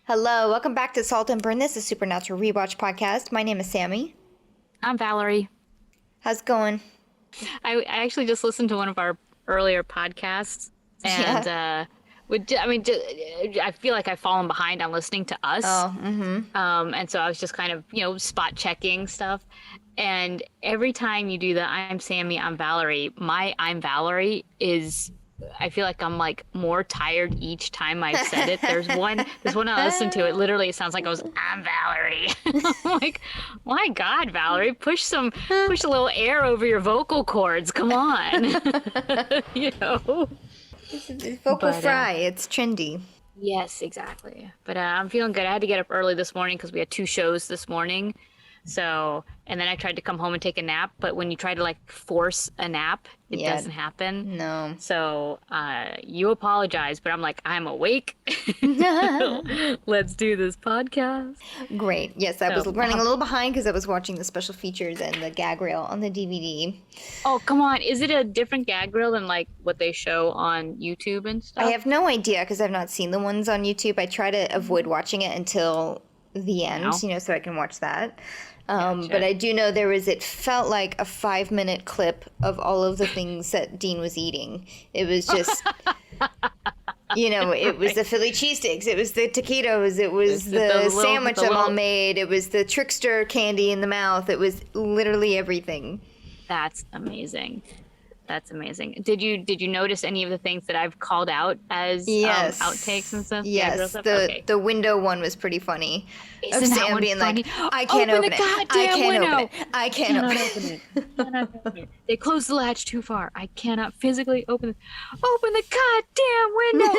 Hello, welcome back to Salt and Burn. This is Supernatural Rewatch podcast. My name is Sammy. I'm Valerie. How's it going? I actually just listened to one of our earlier podcasts, and I feel like I've fallen behind on listening to us. And so I was just kind of spot checking stuff. And every time you do the I'm Sammy, I'm Valerie, my I'm Valerie is. I feel like I'm like more tired each time I've said it. There's one I listened to. It literally sounds like I'm Valerie. I'm like, my God, Valerie, push a little air over your vocal cords. Come on, It's vocal fry. It's trendy. Yes, exactly. But I'm feeling good. I had to get up early this morning because we had 2 shows this morning. So, and then I tried to come home and take a nap, but when you try to like force a nap, it doesn't happen. No. So, you apologize, but I'm like, I'm awake. Let's do this podcast. Great. Yes, I was running a little behind because I was watching the special features and the gag reel on the DVD. Oh, come on. Is it a different gag reel than like what they show on YouTube and stuff? I have no idea because I've not seen the ones on YouTube. I try to avoid watching it until the end, so I can watch that. Gotcha. But I do know it felt like a 5-minute clip of all of the things that Dean was eating. It was just, it was the Philly cheesesteaks, it was the taquitos, it was the sandwich that Mom made, it was the trickster candy in the mouth, it was literally everything. That's amazing. That's amazing. Did you notice any of the things that I've called out as outtakes and stuff? Yes, the window one was pretty funny. Isn't of Sam that one being funny? like, I can't open it. I can't open it. I can't open it. They closed the latch too far. I cannot physically open it. Open the goddamn window,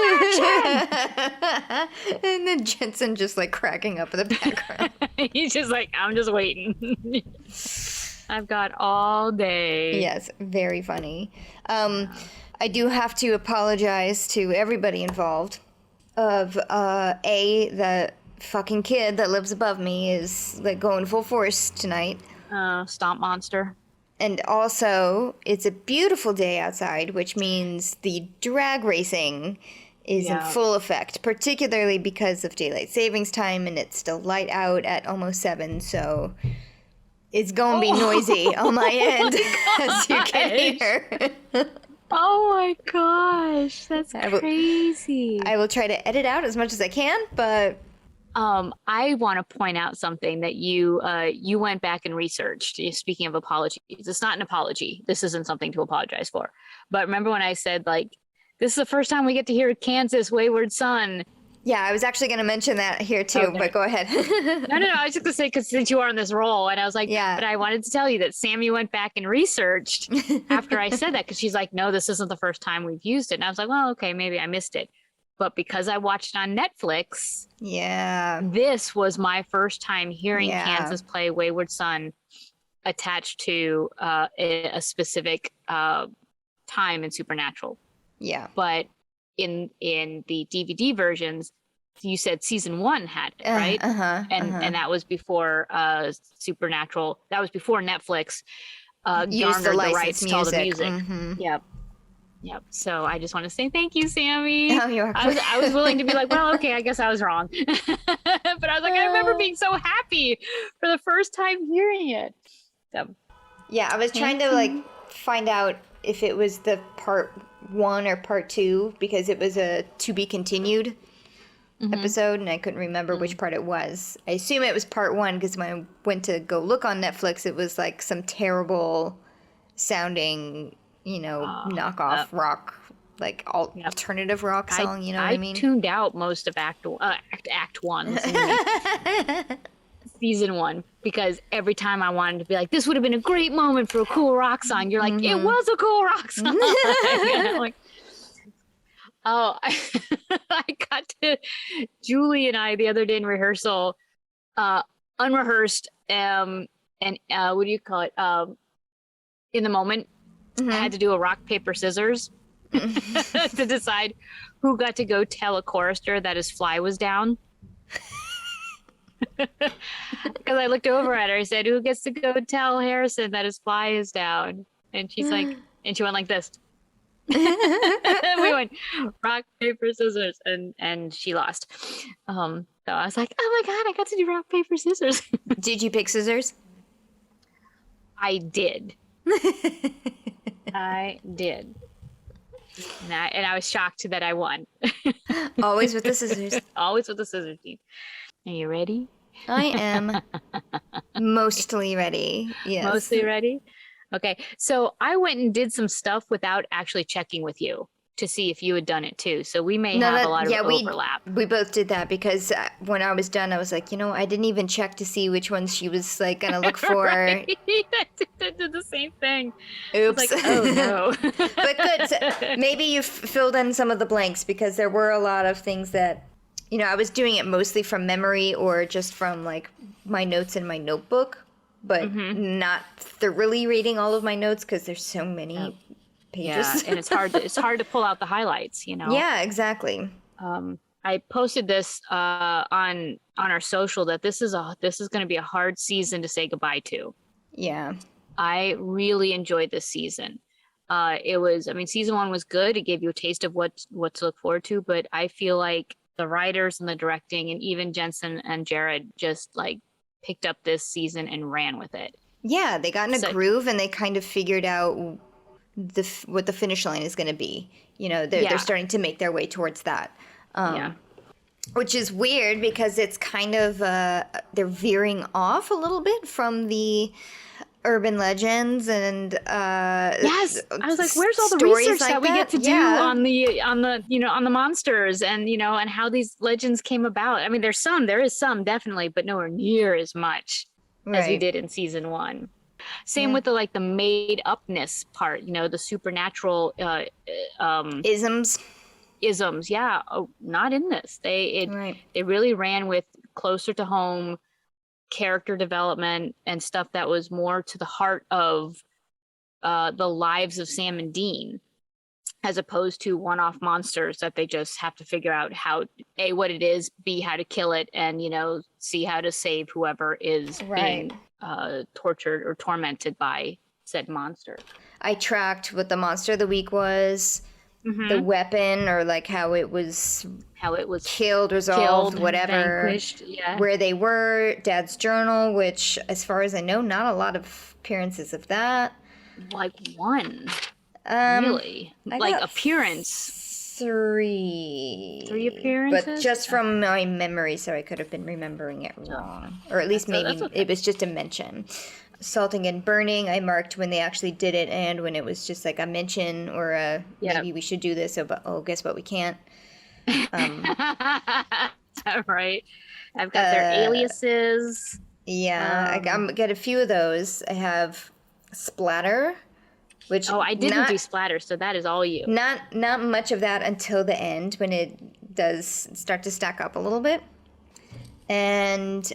action! And then Jensen just like cracking up in the background. He's just like, I'm just waiting. I've got all day. Yes, very funny. I do have to apologize to everybody involved. The fucking kid that lives above me is like going full force tonight. Stomp monster. And also, it's a beautiful day outside, which means the drag racing is in full effect, particularly because of daylight savings time, and it's still light out at almost 7, so it's going to be noisy on my end, as you can hear. Oh my gosh, that's crazy. I will try to edit out as much as I can, but I want to point out something that you went back and researched. Speaking of apologies, it's not an apology. This isn't something to apologize for. But remember when I said, like, this is the first time we get to hear Kansas Wayward Son? Yeah, I was actually going to mention that here too, but go ahead. No, I was just going to say, because since you are on this roll, and I was like, but I wanted to tell you that Sammy went back and researched after I said that, because she's like, no, this isn't the first time we've used it. And I was like, well, okay, maybe I missed it. But because I watched it on Netflix, this was my first time hearing Kansas play Wayward Son attached to a specific time in Supernatural. Yeah. But in the DVD versions, you said season 1 had it, right? And that was before Supernatural. That was before Netflix garnered the rights to all the music. Yep. So I just want to say thank you, Sammy. Oh, you're I was willing to be like, well, okay, I guess I was wrong. But I was like, I remember being so happy for the first time hearing it. So, I was trying to like find out if it was the part 1 or part 2, because it was a to be continued episode, and I couldn't remember which part it was. I assume it was part 1, because when I went to go look on Netflix, it was like some terrible sounding, knockoff rock, like alternative rock song. You know what I mean? I tuned out most of Act 1, season 1, because every time I wanted to be like, this would have been a great moment for a cool rock song, you're like, it was a cool rock song. Like, I got to Julie and I the other day in rehearsal, unrehearsed, and what do you call it? In the moment, I had to do a rock, paper, scissors to decide who got to go tell a chorister that his fly was down. Because I looked over at her, I said, who gets to go tell Harrison that his fly is down? And she's like, and she went like this. We went, rock, paper, scissors, and she lost. So I was like, oh my God, I got to do rock, paper, scissors. Did you pick scissors? I did. I did. And I was shocked that I won. Always with the scissors. Always with the scissors team. Are you ready? I am mostly ready. Yes. Mostly ready? Okay. So I went and did some stuff without actually checking with you to see if you had done it too. So we may have a lot of overlap. We both did that because when I was done, I was like, I didn't even check to see which ones she was like gonna look for. Right. I did the same thing. Oops. Like, oh no. But good. So maybe you filled in some of the blanks because there were a lot of things that, I was doing it mostly from memory or just from like my notes in my notebook, but not thoroughly reading all of my notes because there's so many pages. Yeah, and it's hard to pull out the highlights, Yeah, exactly. I posted this on our social that this is going to be a hard season to say goodbye to. Yeah. I really enjoyed this season. Season 1 was good. It gave you a taste of what to look forward to, but I feel like the writers and the directing and even Jensen and Jared just like picked up this season and ran with it. Yeah, they got in a groove and they kind of figured out what the finish line is going to be. They're starting to make their way towards that. Which is weird because it's kind of they're veering off a little bit from the urban legends and yes, I was like, where's all the research that we get to do on the monsters and and how these legends came about? I mean, there is some definitely, but nowhere near as much as we did in season 1. Same with the made upness part, the supernatural isms. Yeah, not in this. They really ran with closer to home character development and stuff that was more to the heart of the lives of Sam and Dean, as opposed to one-off monsters that they just have to figure out how what it is, B, how to kill it, and C, how to save whoever is being tortured or tormented by said monster. I tracked what the monster of the week was, the weapon, or like how it was killed, resolved, whatever, vanquished, where they were, Dad's journal, which as far as I know, not a lot of appearances of that. Like one. Really? Like appearance. 3 appearances? But just from my memory, so I could have been remembering it wrong. Or at least maybe it was just a mention. Salting and burning, I marked when they actually did it and when it was just like a mention or a maybe we should do this, guess what, we can't. Right. I've got their aliases. Yeah, I got a few of those. I have splatter, which I didn't do splatter, so that is all you. Not much of that until the end when it does start to stack up a little bit. And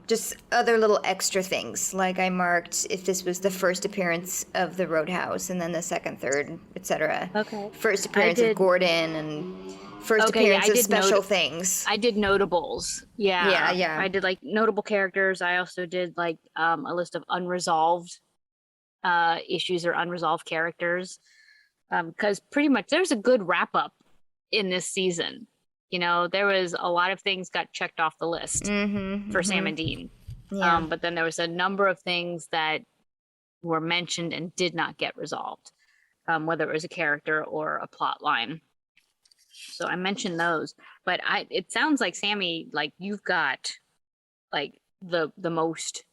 just other little extra things, like I marked if this was the first appearance of the Roadhouse, and then the second, third, etc. Okay. First appearance of Gordon, and first appearance of special things. I did notables. Yeah. Yeah. I did like notable characters. I also did like a list of unresolved issues or unresolved characters, because pretty much there's a good wrap up in this season. There was a lot of things got checked off the list for Sam and Dean. Yeah. But then there was a number of things that were mentioned and did not get resolved, whether it was a character or a plot line. So I mentioned those. But it sounds like, Sammy, like you've got like the most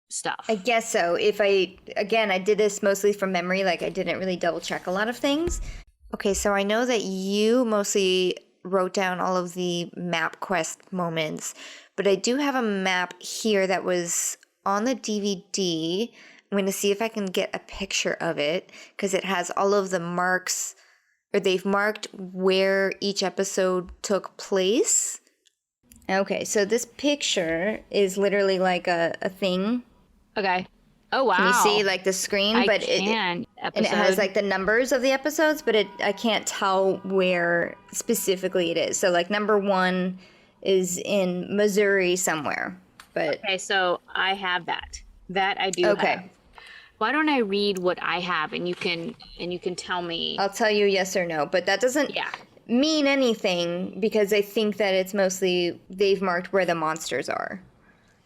stuff. I guess so. I did this mostly from memory. Like I didn't really double check a lot of things. Okay, so I know that you mostly wrote down all of the mapquest moments, but I do have a map here that was on the DVD. I'm going to see if I can get a picture of it because it has all of the marks, or they've marked where each episode took place. Okay, so this picture is literally like a thing. Okay. Oh, wow. Can you see like the screen? And it has like the numbers of the episodes, but I can't tell where specifically it is. So like number 1 is in Missouri somewhere. But okay, so I have that. That I do have. Why don't I read what I have and you can tell me. I'll tell you yes or no, but that doesn't mean anything because I think that it's mostly they've marked where the monsters are.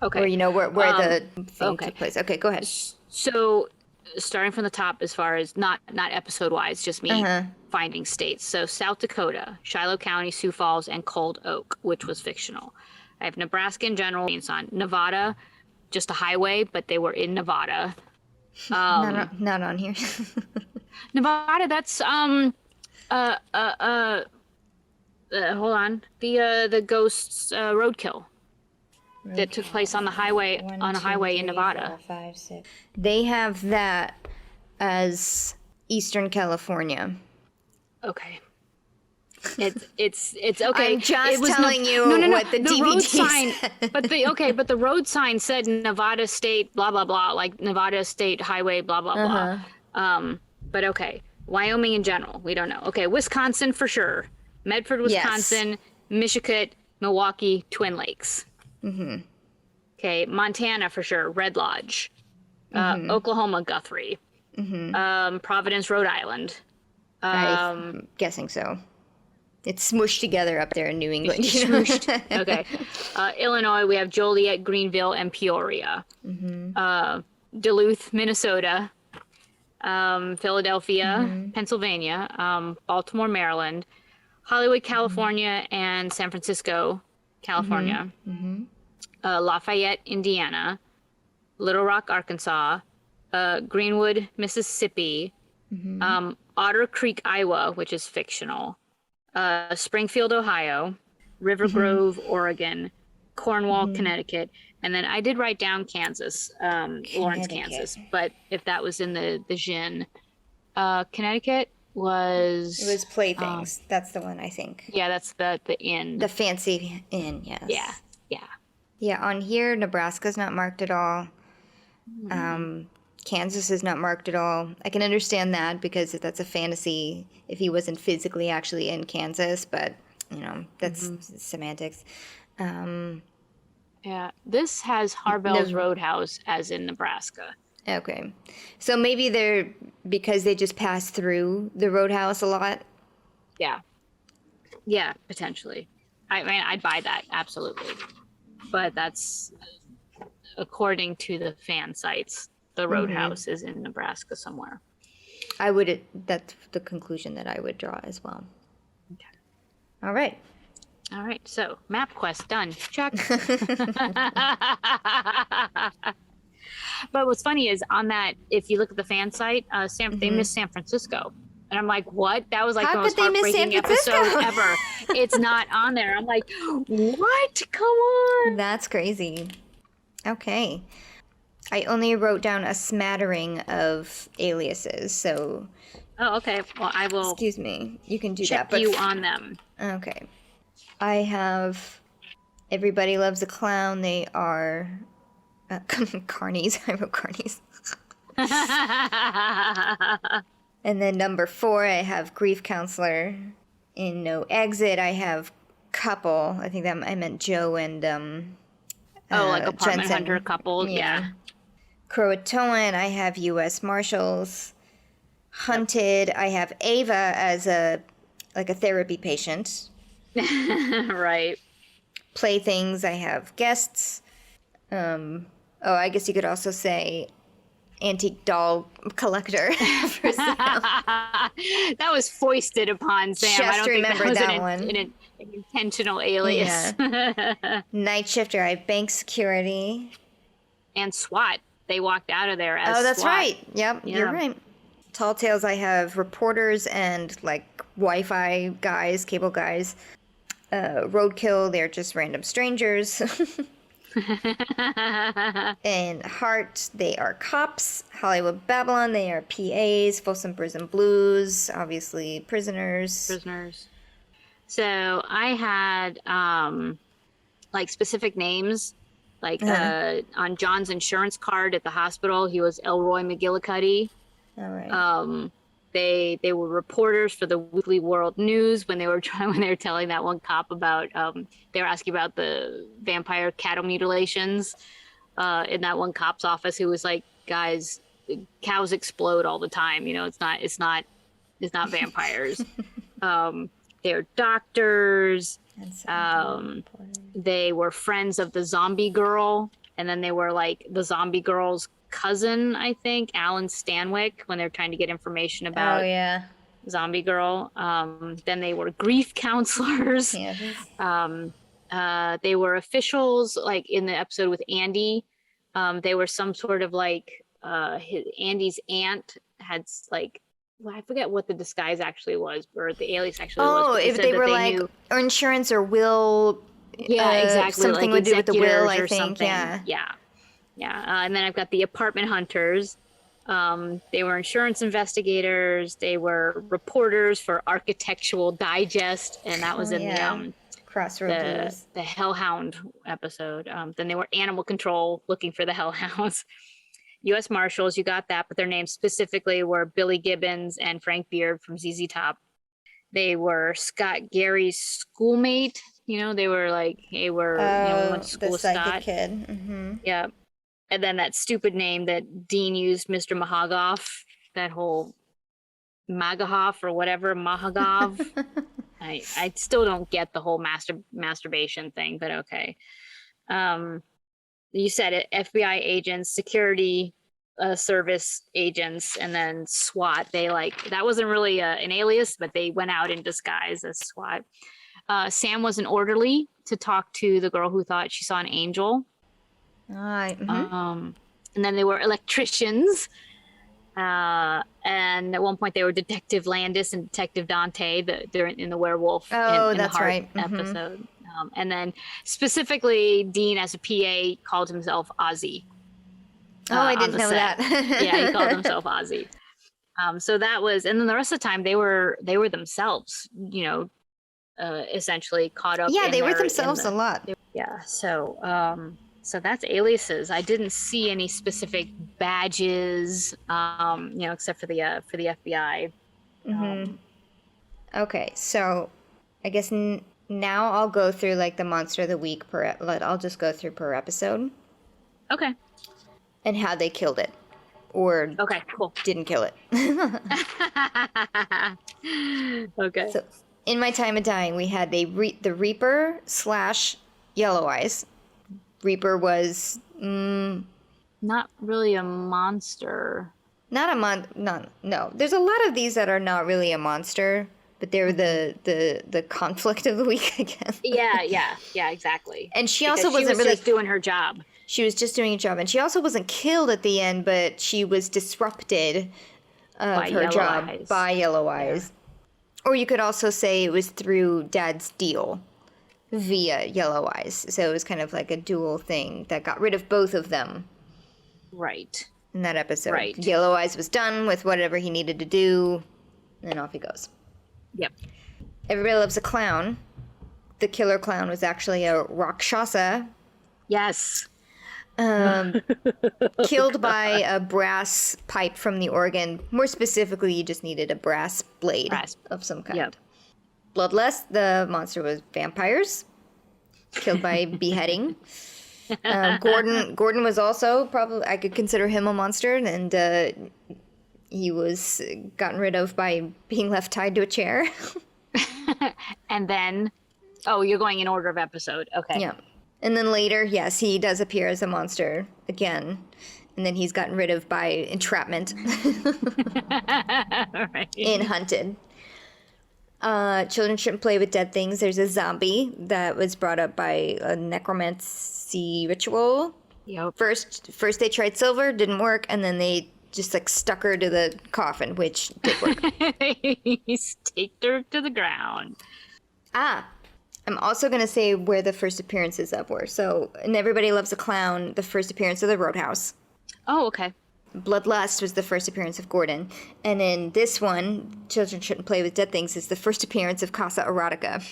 Okay. Or, you know, where the thing took place. Okay, go ahead. So, starting from the top, as far as not episode wise, just me finding states. So, South Dakota, Shiloh County, Sioux Falls, and Cold Oak, which was fictional. I have Nebraska in general. It's on Nevada, just a highway, but they were in Nevada. Not on here. Nevada, that's hold on, the ghosts roadkill. That took place on the highway in Nevada. 4, 5, 6. They have that as Eastern California. Okay. It's okay. I'm just telling you what the DVD road sign said. but the road sign said Nevada State blah blah blah, like Nevada State Highway blah blah blah. But okay. Wyoming in general, we don't know. Okay, Wisconsin for sure. Medford, Wisconsin, Michigan, Milwaukee, Twin Lakes. Okay, Montana for sure, Red Lodge. Oklahoma, Guthrie. Providence, Rhode Island. I'm guessing so. It's smooshed together up there in New England. Smooshed. Okay. Illinois, we have Joliet, Greenville, and Peoria. Duluth, Minnesota. Philadelphia, Pennsylvania. Baltimore, Maryland. Hollywood, California, and San Francisco, California. Lafayette, Indiana. Little Rock, Arkansas. Greenwood, Mississippi. Otter Creek, Iowa, which is fictional. Springfield, Ohio. River Grove, Oregon. Cornwall, Connecticut. And then I did write down Kansas, Lawrence, Kansas. But if that was in the Gin. Connecticut was... It was Playthings. That's the one, I think. Yeah, that's the inn. The fancy inn, yes. Yeah. Yeah, on here, Nebraska's not marked at all. Kansas is not marked at all. I can understand that because that's a fantasy if he wasn't physically actually in Kansas, but, you know, that's semantics. Yeah, this has Harvell's Roadhouse as in Nebraska. Okay. So maybe they're, because they just pass through the roadhouse a lot? Yeah. Yeah, potentially. I mean, I'd buy that, absolutely. But that's, according to the fan sites, the roadhouse is in Nebraska somewhere. That's the conclusion that I would draw as well. Okay. All right. All right, so MapQuest done. Check. But what's funny is on that, if you look at the fan site, they missed San Francisco. And I'm like, what? That was like the most heartbreaking episode ever. It's not on there. I'm like, what? Come on. That's crazy. Okay. I only wrote down a smattering of aliases, so... Oh, okay. Well, I will... Excuse me. You can do check that. But you on them. Okay. I have Everybody Loves a Clown. They are carnies. I wrote carnies. And then number 4, I have Grief Counselor. In No Exit, I have Couple. I think that I meant Joe and like apartment Jensen. hunter couple. Yeah. Croatoan, I have U.S. Marshals. Hunted, I have Ava as a therapy patient. Right. Playthings, I have Guests. I guess you could also say antique doll collector. For sale. That was foisted upon Sam. Just I don't remember think that that was one. an intentional alias. Yeah. Night Shifter, I have Bank Security. And SWAT. They walked out of there as Oh, that's SWAT. right. Yep, Yeah. You're right. Tall Tales, I have reporters and Wi-Fi guys, cable guys. Roadkill, they're just random strangers. And Heart, they are cops. Hollywood Babylon, they are PAs. Folsom Prison Blues, obviously prisoners. So I had specific names. On John's insurance card at the hospital, he was Elroy McGillicuddy. All right. They were reporters for the Weekly World News when they were telling that one cop about they were asking about the vampire cattle mutilations in that one cop's office, who was like, guys, cows explode all the time. You know, it's not vampires. They're doctors. They were friends of the zombie girl, and then they were like the zombie girl's cousin, I think, Alan Stanwyck, when they're trying to get information about zombie girl. Then they were grief counselors. They were officials, like in the episode with Andy. They were some sort of like Andy's aunt had like, well, I forget what the disguise actually was, or the alias actually was. Oh, if they were like knew, or insurance or will. Yeah, exactly. Something like would do with the will, I think. Something. Yeah. And then I've got the apartment hunters. They were insurance investigators. They were reporters for Architectural Digest, and that was in the Crossroads, the Hellhound episode. Then they were animal control, looking for the hellhounds. U.S. Marshals, you got that, but their names specifically were Billy Gibbons and Frank Beard from ZZ Top. They were Scott Gary's schoolmate. You know, they were like, we went to school with Scott. Kid. Mm-hmm. Yeah. And then that stupid name that Dean used, Mr. Mahagov, that whole Magahoff or whatever, Mahagov. I still don't get the whole masturbation thing, but okay. You said it, FBI agents, security service agents, and then SWAT. They that wasn't really an alias, but they went out in disguise as SWAT. Sam was an orderly to talk to the girl who thought she saw an angel. And then they were electricians. And at one point they were Detective Landis and Detective Dante. They're in the werewolf in that's the Heart right. episode. And then specifically Dean as a PA called himself Ozzy. I didn't know that. Yeah, he called himself Ozzy. So that was, and then the rest of the time they were themselves, you know, essentially caught up. Yeah, they were themselves a lot. Yeah. So that's aliases. I didn't see any specific badges, you know, except for the FBI. Okay, so I guess now I'll go through like the monster of the week I'll just go through per episode. Okay. And how they killed it, or cool, didn't kill it. Okay. So in My Time of Dying, we had the Reaper / Yellow Eyes. Reaper was not really a monster. Not a no. There's a lot of these that are not really a monster, but they're the conflict of the week, I guess. Yeah, exactly. And she was really just doing her job. She was just doing a job, and she also wasn't killed at the end, but she was disrupted of her job by Yellow Eyes. Yeah. Or you could also say it was through Dad's deal via Yellow Eyes. So it was kind of like a dual thing that got rid of both of them. Right. In that episode. Right. Yellow Eyes was done with whatever he needed to do, and off he goes. Yep. Everybody Loves a Clown. The killer clown was actually a Rakshasa. Yes. Killed by a brass pipe from the organ. More specifically, you just needed a brass blade of some kind. Yep. Bloodlust, the monster was vampires. Killed by beheading. Gordon was also probably, I could consider him a monster, and he was gotten rid of by being left tied to a chair. And then, you're going in order of episode. Okay. Yeah. And then later, yes, he does appear as a monster again. And then he's gotten rid of by entrapment in Hunted. Children Shouldn't Play with Dead Things. There's a zombie that was brought up by a necromancy ritual. Yep. First they tried silver, didn't work, and then they just stuck her to the coffin, which did work. He staked her to the ground. I'm also going to say where the first appearances of were. So, in Everybody Loves a Clown, the first appearance of the Roadhouse. Oh, okay. Bloodlust was the first appearance of Gordon. And in this one, Children Shouldn't Play with Dead Things, is the first appearance of Casa Erotica.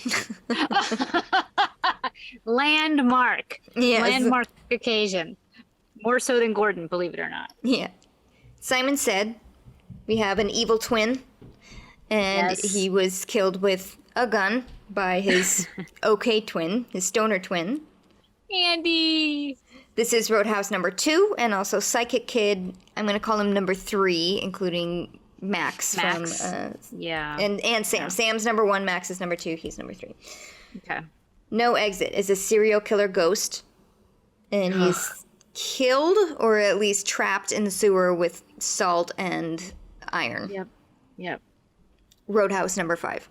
Landmark. Yes. Landmark occasion. More so than Gordon, believe it or not. Yeah. Simon Said, we have an evil twin. And he was killed with a gun by his okay twin, his stoner twin. Andy! This is Roadhouse number 2, and also Psychic Kid. I'm going to call him number 3, including Max. From yeah, and Sam. Yeah. Sam's number 1, Max is number 2, he's number 3. Okay. No Exit is a serial killer ghost, and he's killed or at least trapped in the sewer with salt and iron. Yep. Roadhouse number 5.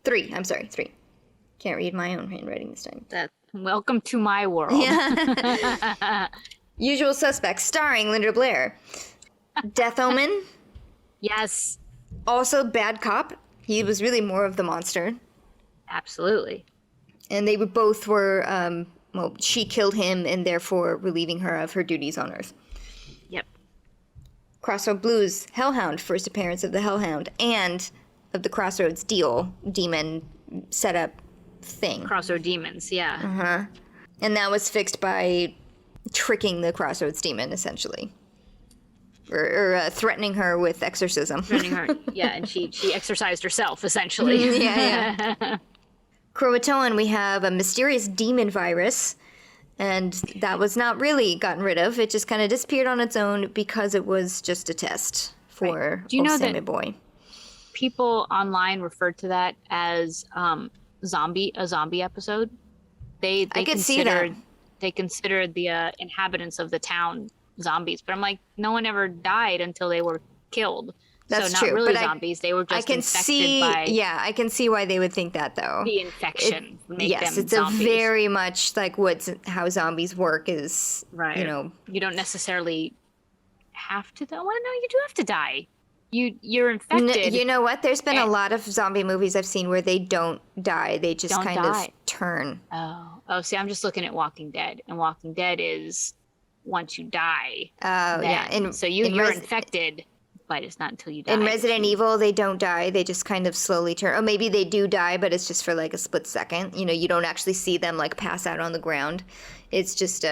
3. Can't read my own handwriting this time. Welcome to my world. Yeah. Usual Suspects, starring Linda Blair. Death Omen. Yes. Also Bad Cop. He was really more of the monster. Absolutely. And they both were, she killed him and therefore relieving her of her duties on Earth. Yep. Crossroad Blues, Hellhound, first appearance of the Hellhound, and of the Crossroads demon setup thing. Crossroad demons, yeah. Uh-huh. And that was fixed by tricking the Crossroads demon, essentially. Or threatening her with exorcism. Threatening her, yeah, and she exorcised herself, essentially. Yeah. Croatoan, we have a mysterious demon virus, and that was not really gotten rid of. It just kind of disappeared on its own because it was just a test for Do you know Sammy that Boy. People online referred to that as a zombie episode? I could see that. They considered the inhabitants of the town zombies, but I'm like, no one ever died until they were killed. That's so not true, really but zombies. They were just infected by. Yeah, I can see why they would think that, though. The infection. Yes, it's zombies. A very much like how zombies work is, right. You don't necessarily have to. Well, no, you do have to die. You're infected. You know what? There's been a lot of zombie movies I've seen where they don't die. They just kind of turn. Oh, see, I'm just looking at Walking Dead, and Walking Dead is once you die. Oh, yeah. So you're infected. But it's not until you die. In Resident Evil, they don't die. They just kind of slowly turn. Or maybe they do die, but it's just for like a split second. You don't actually see them like pass out on the ground. It's just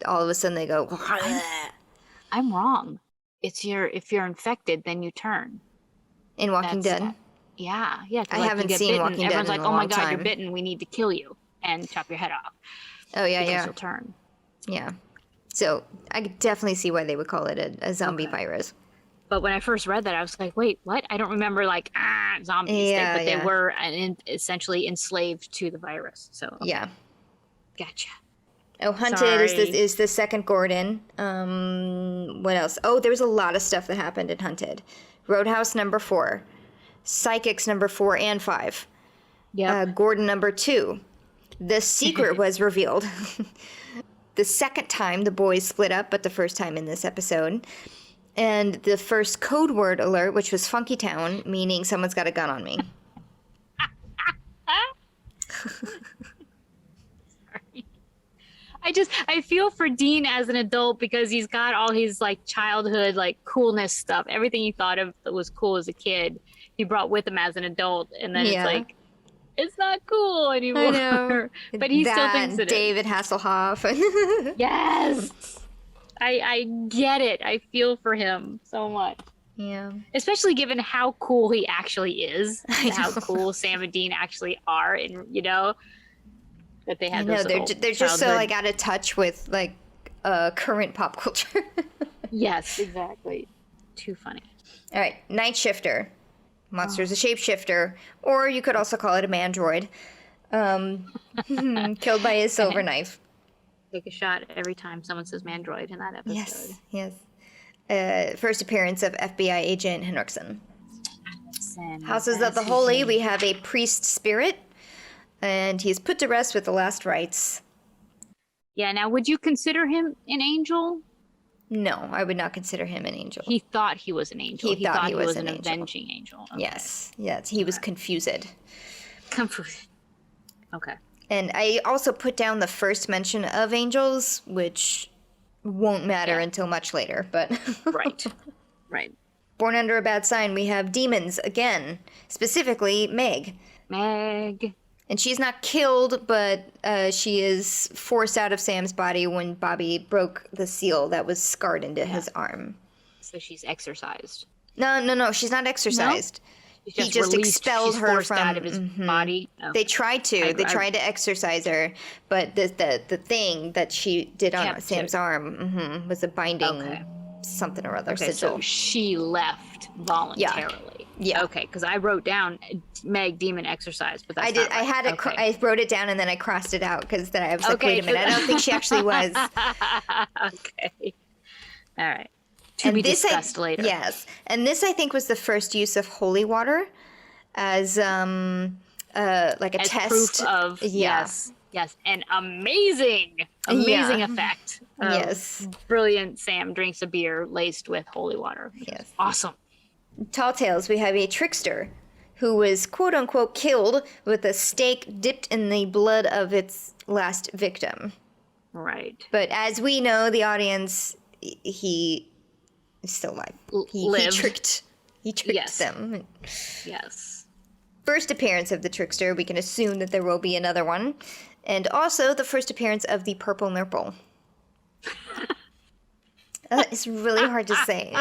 all of a sudden they go. I'm wrong. If you're infected, then you turn. In Walking Dead? Yeah. I haven't seen Walking Dead. Everyone's like, oh my God, you're bitten. We need to kill you and chop your head off. Oh, yeah, because you'll turn. Yeah. So I could definitely see why they would call it a zombie virus. But when I first read that, I was like, wait, what? I don't remember zombies. Yeah, they were essentially enslaved to the virus. So okay. Yeah. Gotcha. Oh, Hunted is the second Gordon. What else? Oh, there was a lot of stuff that happened in Hunted. Roadhouse number 4. Psychics number 4 and 5. Yeah. Gordon number 2. The secret was revealed. The second time the boys split up, but the first time in this episode. And the first code word alert, which was Funky Town, meaning someone's got a gun on me. Sorry. I feel for Dean as an adult because he's got all his like childhood like coolness stuff. Everything he thought of that was cool as a kid, he brought with him as an adult, and then it's like, it's not cool anymore. I know. But he still thinks it David Hasselhoff. Yes. I get it. I feel for him so much. Yeah. Especially given how cool he actually is. How cool Sam and Dean actually are. And, that they have they're just so, like, out of touch with, like, current pop culture. Yes, exactly. Too funny. All right. Night Shifter. Monster's a shapeshifter. Or you could also call it a mandroid. Killed by his silver knife. Take a shot every time someone says mandroid in that episode. Yes. First appearance of FBI agent Henriksen. Houses of the Holy, we have a priest spirit, and he is put to rest with the last rites. Yeah, now would you consider him an angel? No, I would not consider him an angel. He thought he was an angel. He thought he was an avenging angel. Okay. Yes, he was confused. Okay. And I also put down the first mention of angels, which won't matter until much later, but... Right. Born Under a Bad Sign, we have demons again, specifically Meg. And she's not killed, but she is forced out of Sam's body when Bobby broke the seal that was scarred into his arm. So she's exorcised. No, she's not exorcised. he just expelled she's her forced from out of his body. Oh. They tried to. They tried to exorcise her, but the thing that she did on Sam's arm was a binding something or other sigil. So she left voluntarily. Yeah. Okay, because I wrote down Meg Demon Exorcise, but that's I did. Not right. I had it. Okay. I wrote it down and then I crossed it out because then I was like, wait a minute. I don't think she actually was. Okay. All right. To be discussed later. Yes, and this I think was the first use of holy water as like a as test. Proof of yes, an amazing effect. Yes, brilliant. Sam drinks a beer laced with holy water. Yes, awesome. Tall Tales. We have a trickster who was quote unquote killed with a stake dipped in the blood of its last victim. Right. But as we know, the audience, he is still alive. He tricked them. Yes. First appearance of the trickster, we can assume that there will be another one. And also the first appearance of the purple nurple. It's really hard to say.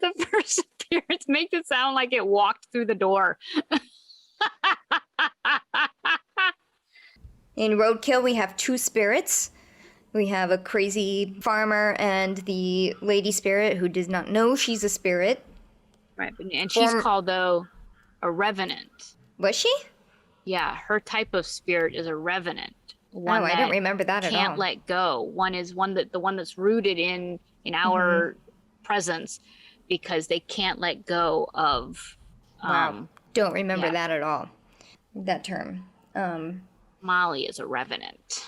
The first appearance makes it sound like it walked through the door. In Roadkill, we have two spirits. We have a crazy farmer and the lady spirit who does not know she's a spirit. Right, and she's called, though, a revenant. Was she? Yeah, her type of spirit is a revenant. One I don't remember that at all. Can't let go. One is the one that's rooted in our presence because they can't let go of. Wow, don't remember that at all. That term. Molly is a revenant.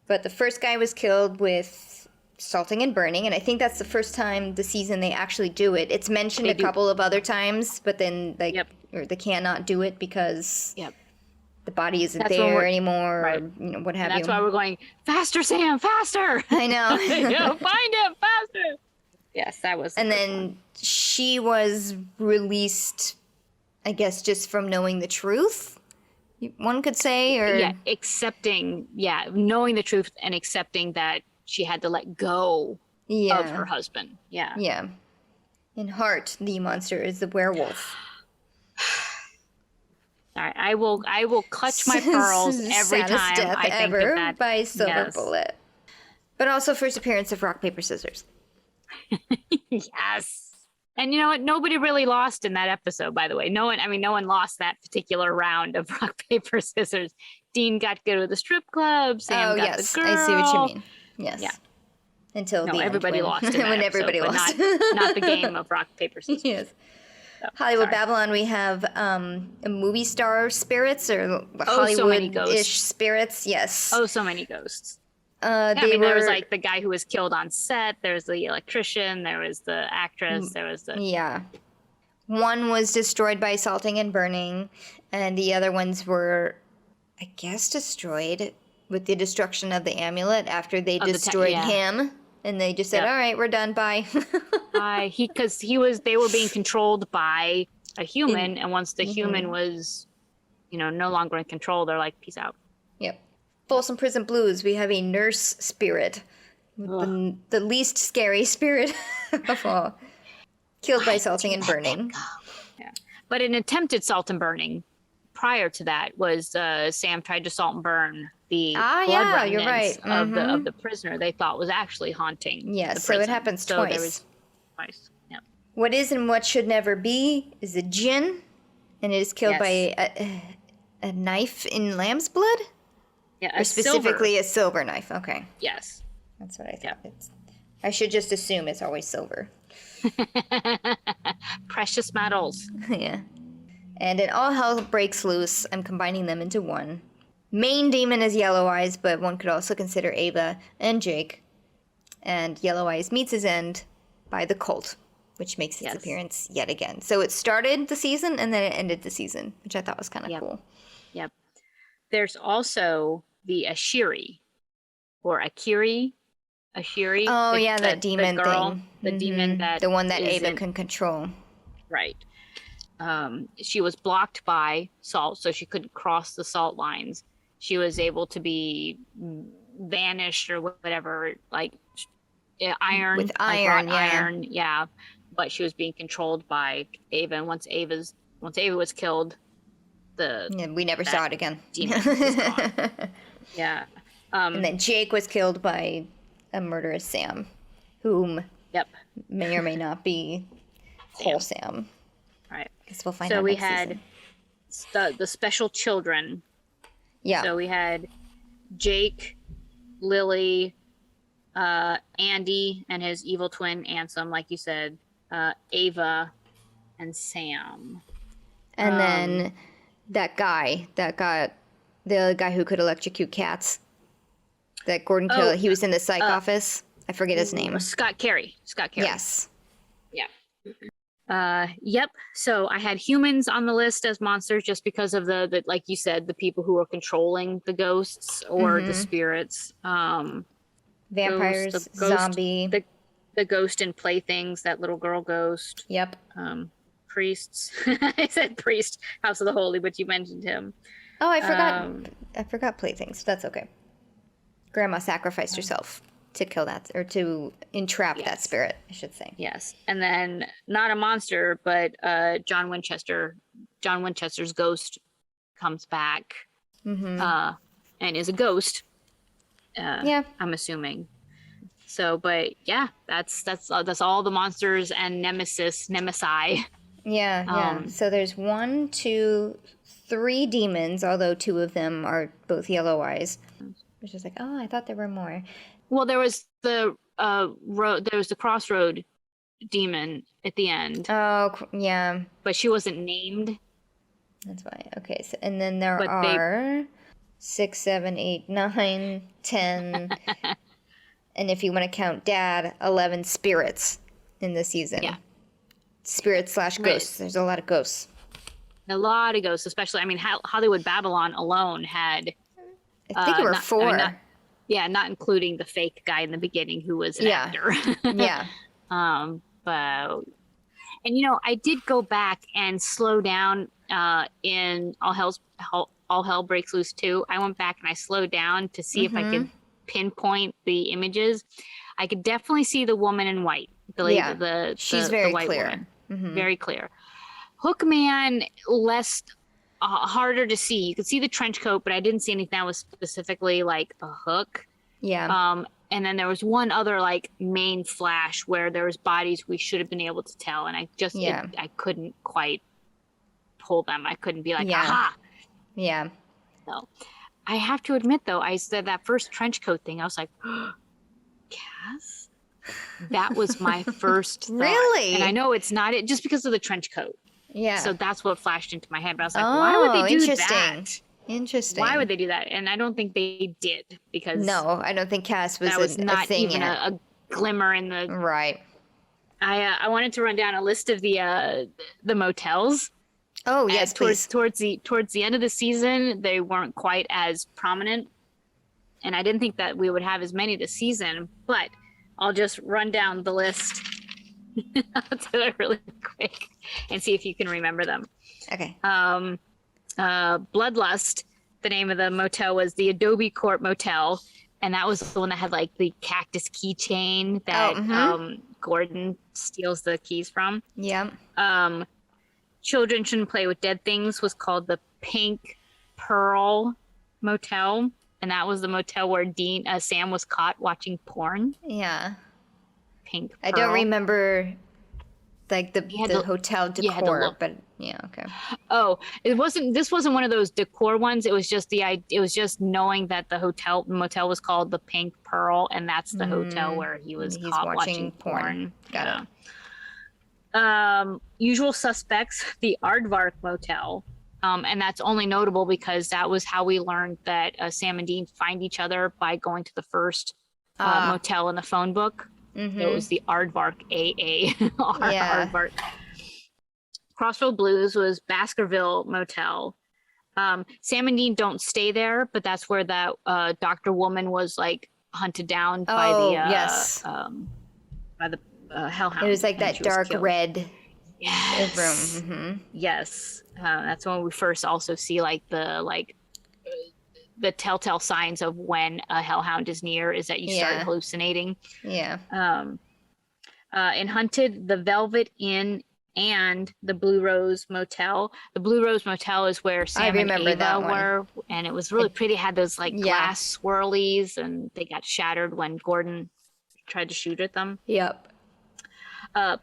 But the first guy was killed with salting and burning, and I think that's the first time this season they actually do it. It's mentioned a couple of other times, but then or they cannot do it because the body isn't there anymore, or what have you. That's why we're going faster, Sam, faster. I know. Find him faster. Yes, that was. And then she was released, I guess, just from knowing the truth. One could say, or knowing the truth and accepting that she had to let go of her husband. Yeah. In Heart, the monster is the werewolf. All right, I will clutch my pearls every time death I think ever of that. By Silver Bullet. But also first appearance of rock, paper, scissors. Yes. And you know what? Nobody really lost in that episode, by the way. No one lost that particular round of rock, paper, scissors. Dean got to go to the strip club. Sam got the girl. I see what you mean. Yes. Yeah. Until the everybody end lost in that when episode, everybody lost. Not the game of rock, paper, scissors. Yes. Hollywood Babylon, we have movie star spirits or Hollywood-ish spirits. Yes. Oh, so many ghosts. There was like the guy who was killed on set. There's the electrician. There was the actress. There was the... Yeah. One was destroyed by salting and burning, and the other ones were, I guess, destroyed with the destruction of the amulet after they destroyed him. And they just said, all right, we're done, bye. Because they were being controlled by a human, and once the human was, no longer in control, they're like, peace out. Yep. Folsom Prison Blues, we have a nurse spirit. The least scary spirit of all. Killed by salting and burning. Yeah. But an attempted salt and burning prior to that was Sam tried to salt and burn the blood remnants of the prisoner they thought was actually haunting the prison. So it happens twice. There was twice. Yeah. What is and what should never be is a djinn, and it is killed by a knife in lamb's blood? Yeah, or specifically a silver knife. Okay. Yes. That's what I thought. Yeah. I should just assume it's always silver. Precious metals. Yeah. And in All Hell Breaks Loose, I'm combining them into one. Main demon is Yellow Eyes, but one could also consider Ava and Jake. And Yellow Eyes meets his end by the cult, which makes its appearance yet again. So it started the season and then it ended the season, which I thought was kind of cool. Yep. There's also the Ashiri or Ashiri. Oh, that demon thing. The demon that... The one that Ava can control. Right. She was blocked by salt, so she couldn't cross the salt lines. She was able to be vanished or whatever, like iron. With iron, iron, but she was being controlled by Ava. And once Ava was killed, we never saw it again. Demon was gone. Yeah. And then Jake was killed by a murderous Sam, whom may or may not be whole Sam. Right. Guess we'll find out. So we next had the special children. Yeah. So we had Jake, Lily, Andy and his evil twin Ansem, like you said, Ava, and Sam. And then the guy who could electrocute cats. That Gordon killed. He was in the psych office. I forget his name. Scott Carey. Yes. Yeah. Yep. So I had humans on the list as monsters just because of the like you said, the people who were controlling the ghosts or the spirits. Vampires, zombie. The ghost in Playthings, that little girl ghost. Yep. Priests. I said priest, House of the Holy, but you mentioned him. Oh, I forgot. I forgot Playthings. That's okay. Grandma sacrificed herself to kill that, or to entrap that spirit, I should say. Yes. And then not a monster, but John Winchester's ghost comes back and is a ghost. I'm assuming. So, but yeah, that's all the monsters and nemesi. Yeah. So there's 1, 2, 3 demons, although 2 of them are both yellow eyes. Which is like, oh, I thought there were more. Well, there was the crossroad demon at the end. Oh, yeah. But she wasn't named. That's why. Okay, so and then there are 6, 7, 8, 9, 10, and if you want to count Dad, 11 spirits in the season. Yeah. Spirits / ghosts. Right. There's a lot of ghosts. A lot of ghosts, especially. I mean, Hollywood Babylon alone had. I think there were 4. Not including the fake guy in the beginning who was an actor. Yeah. But I did go back and slow down in All Hell Breaks Loose 2. I went back and I slowed down to see if I could pinpoint the images. I could definitely see the woman in white. She's very clear. Very clear. Hookman, less harder to see. You could see the trench coat, but I didn't see anything that was specifically like a hook. Yeah. And then there was one other like main flash where there was bodies we should have been able to tell, and I just I couldn't quite pull them. I couldn't be like, aha. Yeah. So I have to admit though, I said that first trench coat thing, I was like, Cass? That was my first thought. Really? And I know it's not it just because of the trench coat. Yeah. So that's what flashed into my head. But I was like, why would they do that? Interesting. Why would they do that? And I don't think they did because no, I don't think Cass was. That was not a thing even a glimmer in the right. I wanted to run down a list of the motels. Oh yes, please. Towards the end of the season, they weren't quite as prominent, and I didn't think that we would have as many this season. But I'll just run down the list. I'll do it really quick and see if you can remember them. Okay. Bloodlust, the name of the motel was the Adobe Court Motel, and that was the one that had like the cactus keychain that Gordon steals the keys from. Yeah. Children Shouldn't Play with Dead Things was called the Pink Pearl Motel, and that was the motel where Sam was caught watching porn. Yeah. Pink Pearl. I don't remember like the hotel decor, but yeah, okay. Oh, this wasn't one of those decor ones. It was just knowing that the motel was called the Pink Pearl, and that's the hotel where he's caught watching porn. Got it. Usual Suspects, the Aardvark Motel. And that's only notable because that was how we learned that Sam and Dean find each other by going to the first motel in the phone book. Mm-hmm. It was the Aardvark AA. Aardvark. Crossroad Blues was Baskerville Motel. Sam and Dean don't stay there, but that's where that Dr. Woman was like hunted down by the hellhound. It was like that dark red room. Mm-hmm. Yes, that's when we first also see like the telltale signs of when a hellhound is near is that you start hallucinating. Yeah. and hunted the Velvet Inn and the Blue Rose Motel. The Blue Rose Motel is where Sam and Ava were, and it was really pretty. It had those like glass swirlies, and they got shattered when Gordon tried to shoot at them. Yep.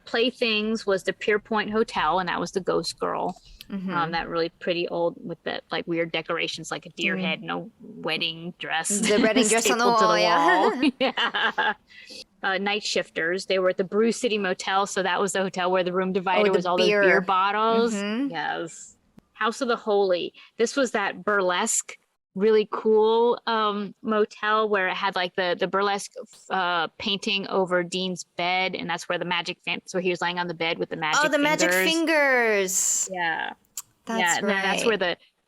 Playthings was the Pierpoint Hotel, and that was the Ghost Girl. That really pretty old with the like weird decorations, like a deer head, no wedding dress. The wedding dress on the wall, yeah. Night Shifters. They were at the Brew City Motel, so that was the hotel where the room divider was all those beer bottles. Yes. House of the Holy. This was that burlesque, really cool motel where it had like the burlesque painting over Dean's bed, and that's where the magic so he was laying on the bed with the magic fingers. Magic fingers. Yeah. That's right. That's where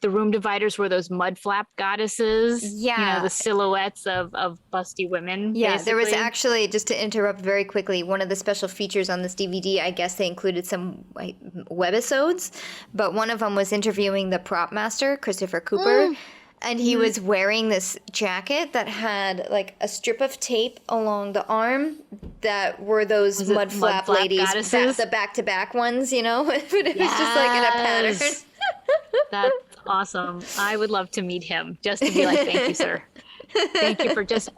the room dividers were those mud flap goddesses. Yeah. You know, the silhouettes of busty women. Yeah, basically. There was actually, just to interrupt very quickly, one of the special features on this DVD, I guess they included some webisodes, but one of them was interviewing the prop master, Christopher Cooper. And he was wearing this jacket that had like a strip of tape along the arm that were those mud flap ladies, the back-to-back ones, you know? But it was just like in a pattern. That's awesome. I would love to meet him just to be like, thank you, sir. Thank you for just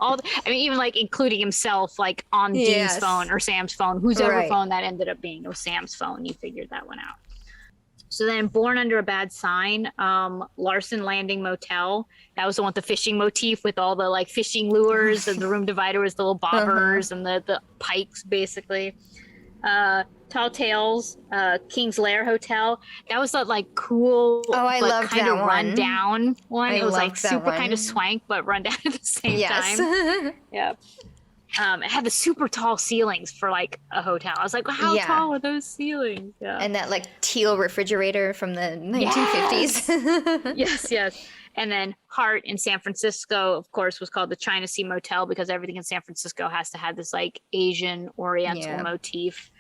even like including himself like on Dean's phone or Sam's phone, whose ever phone that ended up being. It was Sam's phone. You figured that one out. So then Born Under a Bad Sign, Larson Landing Motel. That was the one with the fishing motif with all the like fishing lures, and the room divider was the little bobbers and the pikes basically. Tall Tales, King's Lair Hotel. That was that like cool, but kind of run down one. It was like super kind of swank, but run down at the same time. Yeah. It had the super tall ceilings for like a hotel. I was like, well, how tall are those ceilings? Yeah. And that like teal refrigerator from the 1950s. Yes. And then Heart in San Francisco, of course, was called the China Sea Motel because everything in San Francisco has to have this like Asian Oriental motif.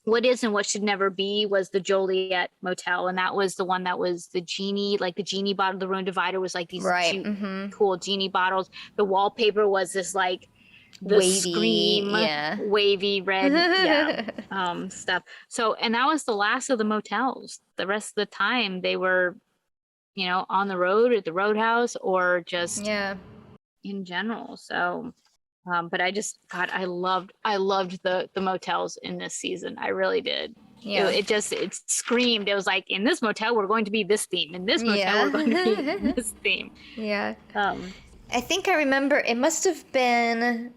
What Is and What Should Never Be was the Joliet Motel, and that was the one that was the genie, like the genie bottle. The room divider was like these cute, cool genie bottles. The wallpaper was this like the wavy red stuff. So, and that was the last of the motels. The rest of the time they were, you know, on the road at the Roadhouse or just in general. So but I loved the motels in this season. I really did. Yeah. It screamed. It was like, in this motel we're going to be this theme, in this motel we're going to be this theme. I think I remember it must have been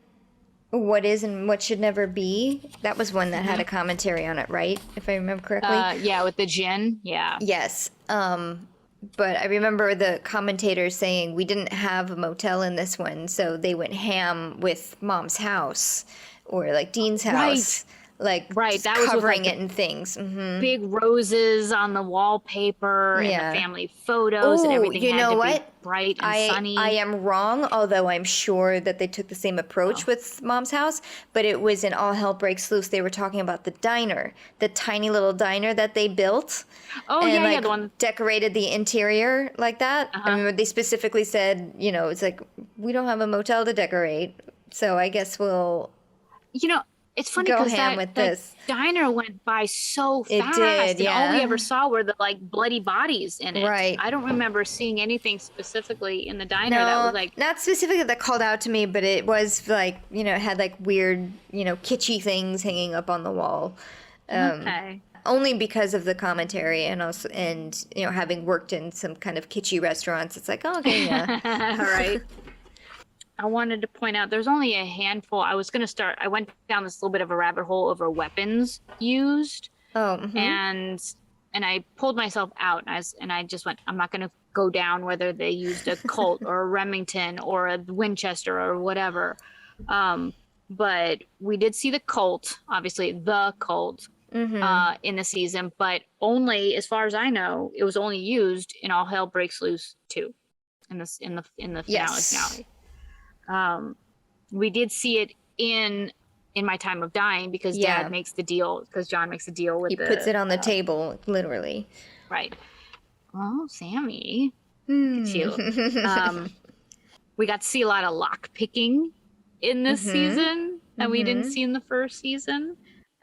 What Is and What Should Never Be. That was one that had a commentary on it, right? If I remember correctly. With the gin. Yeah. Yes. But I remember the commentators saying we didn't have a motel in this one, so they went ham with Mom's house or like Dean's house. That was covering it in things. Big roses on the wallpaper and the family photos and everything had to be bright and sunny. I am wrong, although I'm sure that they took the same approach with Mom's house, but it was in All Hell Breaks Loose. They were talking about the diner, the tiny little diner that they built. The one decorated the interior like that. I remember they specifically said, you know, it's like, we don't have a motel to decorate, so I guess we'll... You know, it's funny because that diner went by so fast. It did, and all we ever saw were the like bloody bodies in it. Right. I don't remember seeing anything specifically in the diner that was like... Not specifically that called out to me, but it was like, you know, it had like weird, you know, kitschy things hanging up on the wall. Only because of the commentary and also, and you know, having worked in some kind of kitschy restaurants, it's like, oh, okay, yeah. Right. I wanted to point out there's only a handful. I went down this little bit of a rabbit hole over weapons used. And I pulled myself out and I just went, I'm not going to go down whether they used a Colt or a Remington or a Winchester or whatever. But we did see the Colt, obviously the Colt in the season, but only, as far as I know, it was only used in All Hell Breaks Loose 2 in the finale. We did see it in My Time of Dying because Dad makes the deal, because John makes the deal with he puts it on the table, literally. Right. Oh, Sammy. Cute. We got to see a lot of lock picking in this season. that we didn't see in the first season.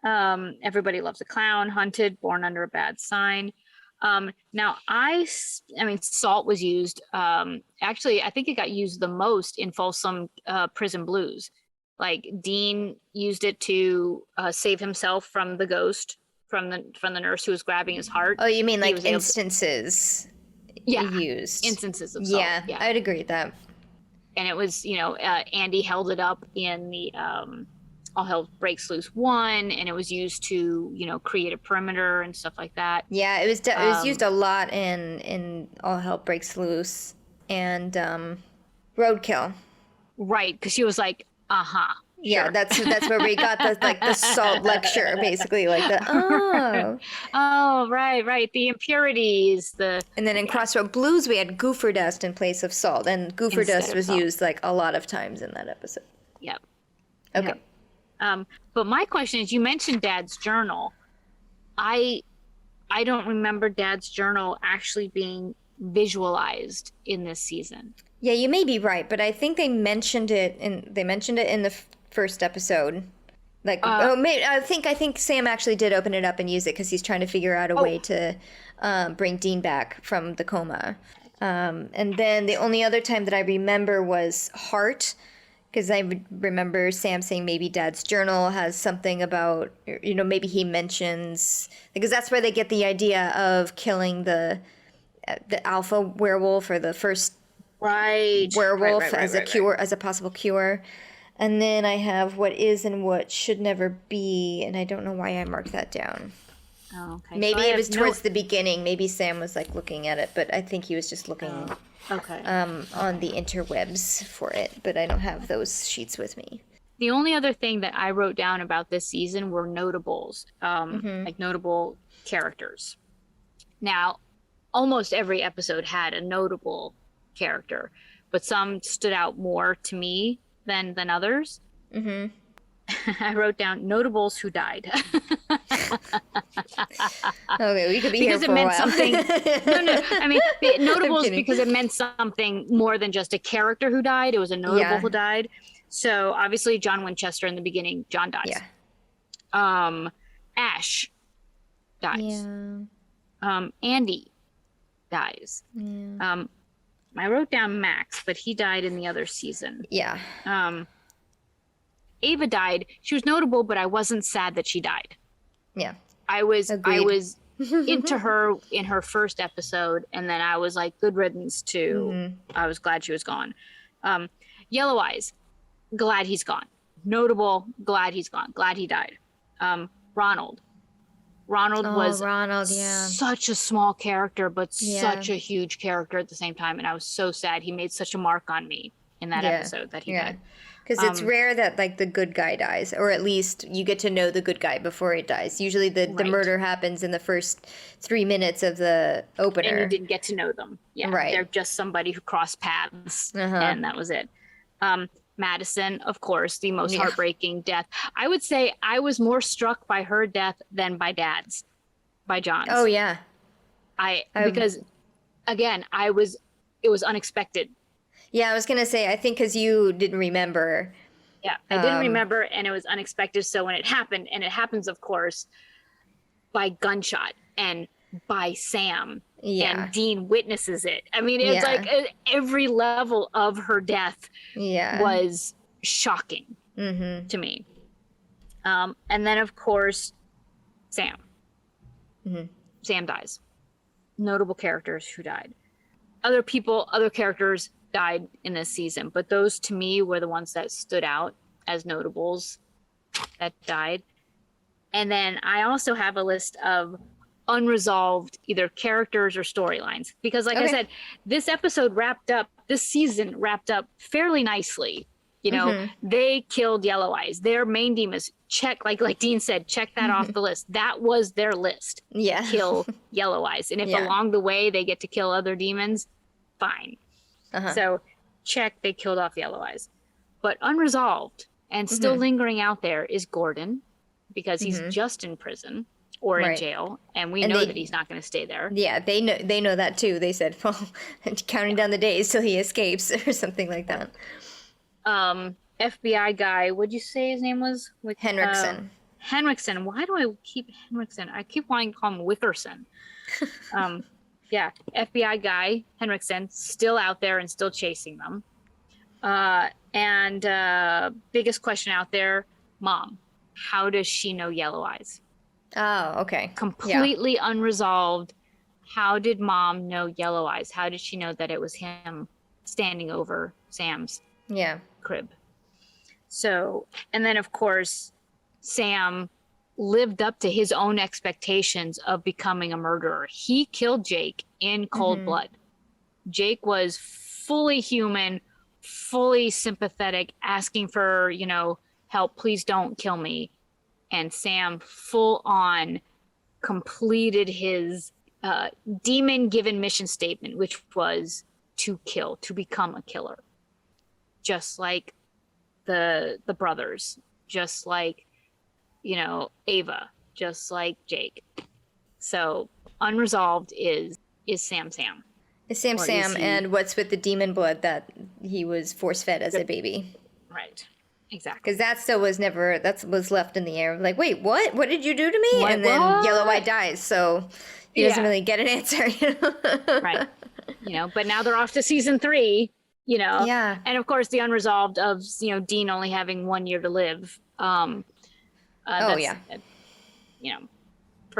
Everybody Loves a Clown, Hunted, Born Under a Bad Sign. Now I mean, salt was used. Actually, I think it got used the most in Folsom Prison Blues. Like Dean used it to save himself from the ghost, from the nurse who was grabbing his heart. Oh, you mean like instances? Used instances of salt. Yeah, I'd agree with that. And it was, Andy held it up in the All Hell Breaks Loose 1, and it was used to, create a perimeter and stuff like that. Yeah, it was used a lot in All Hell Breaks Loose and Roadkill. Right, because she was like, uh-huh. Yeah, sure. that's where we got the salt lecture, basically, Oh, right, the impurities, and then in Crossroad Blues we had gopher dust in place of salt, and gopher dust was used like a lot of times in that episode. Yep. Okay. Yep. But my question is, you mentioned Dad's journal. I don't remember Dad's journal actually being visualized in this season. Yeah, you may be right, but I think they mentioned it in the first episode. I think Sam actually did open it up and use it because he's trying to figure out a way to bring Dean back from the coma. And then the only other time that I remember was Heart, because I remember Sam saying maybe Dad's journal has something about, maybe he mentions, because that's where they get the idea of killing the alpha werewolf or the first werewolf as a cure, as a possible cure. And then I have what is and what should never be, and I don't know why I marked that down. Oh, okay. Maybe it was towards the beginning. Maybe Sam was looking at it, but I think he was just looking on the interwebs for it. But I don't have those sheets with me. The only other thing that I wrote down about this season were notables, like notable characters. Now, almost every episode had a notable character, but some stood out more to me than others. I wrote down notables who died. Okay, we could be because here for it meant a while. something. No. I mean, notables because it meant something more than just a character who died. It was a notable who died. So obviously, John Winchester in the beginning, John dies. Yeah. Ash dies. Yeah. Andy dies. Yeah. I wrote down Max, but he died in the other season. Yeah. Ava died. She was notable, but I wasn't sad that she died. Yeah. I was Agreed. into her in her first episode, and then I was like, good riddance to. I was glad she was gone. Yellow Eyes, glad he's gone. Notable, glad he's gone. Glad he died. Ronald was such a small character, but such a huge character at the same time, and I was so sad. He made such a mark on me in that episode that he died. Because it's rare that the good guy dies, or at least you get to know the good guy before it dies. Usually the murder happens in the first 3 minutes of the opener. And you didn't get to know them. Yeah, right. They're just somebody who crossed paths, and that was it. Madison, of course, the most heartbreaking death. I would say I was more struck by her death than by John's. Oh, yeah. Because, again, it was unexpected. Yeah, I was going to say, I think because you didn't remember. Yeah, I didn't remember, and it was unexpected. So when it happened, and it happens, of course, by gunshot and by Sam, and Dean witnesses it. I mean, it's like every level of her death was shocking to me. And then, of course, Sam. Sam dies. Notable characters who died. Other characters died in this season, but those to me were the ones that stood out as notables that died. And then I also have a list of unresolved either characters or storylines, because like I said, this season wrapped up fairly nicely. They killed Yellow Eyes. Their main demons, check, like Dean said, check that off the list. That was their list. Yeah. Kill Yellow Eyes. And if along the way they get to kill other demons, fine. So check, they killed off Yellow Eyes. But unresolved and still lingering out there is Gordon, because he's just in prison or in jail, and we know that he's not going to stay there. Yeah, they know that too. They said, well, counting down the days till he escapes or something like that. FBI guy, what'd you say his name was? With Henriksen. Henriksen. Why do I keep Henriksen? I keep wanting to call him Wickerson. Yeah, FBI guy Henriksen still out there and still chasing them. And biggest question out there, Mom. How does she know Yellow Eyes? Oh, okay. Completely unresolved. How did Mom know Yellow Eyes? How did she know that it was him standing over Sam's crib? So, and then of course, Sam lived up to his own expectations of becoming a murderer. He killed Jake in cold blood. Jake was fully human, fully sympathetic, asking for, help, please don't kill me. And Sam full on completed his demon given mission statement, which was to kill, to become a killer. Just like the brothers, just like, Ava, just like Jake. So unresolved is Sam. Is Sam, and what's with the demon blood that he was force-fed as a baby? Right. Exactly. Because that still was never, that was left in the air. Like, wait, what? What did you do to me? What, and then Yellow Eye dies, so he doesn't really get an answer. Right. But now they're off to season 3, Yeah. And of course the unresolved of, Dean only having 1 year to live. For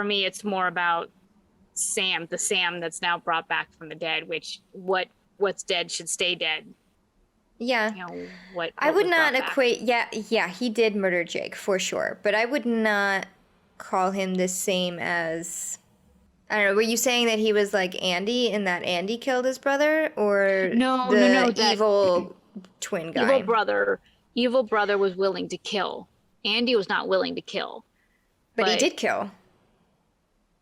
me, it's more about Sam, the Sam that's now brought back from the dead, which what's dead should stay dead. Yeah. What I would not equate, he did murder Jake for sure, but I would not call him the same as, I don't know, were you saying that he was like Andy and that Andy killed his brother, or no, evil twin guy? Evil brother was willing to kill. Andy was not willing to kill. But he did kill.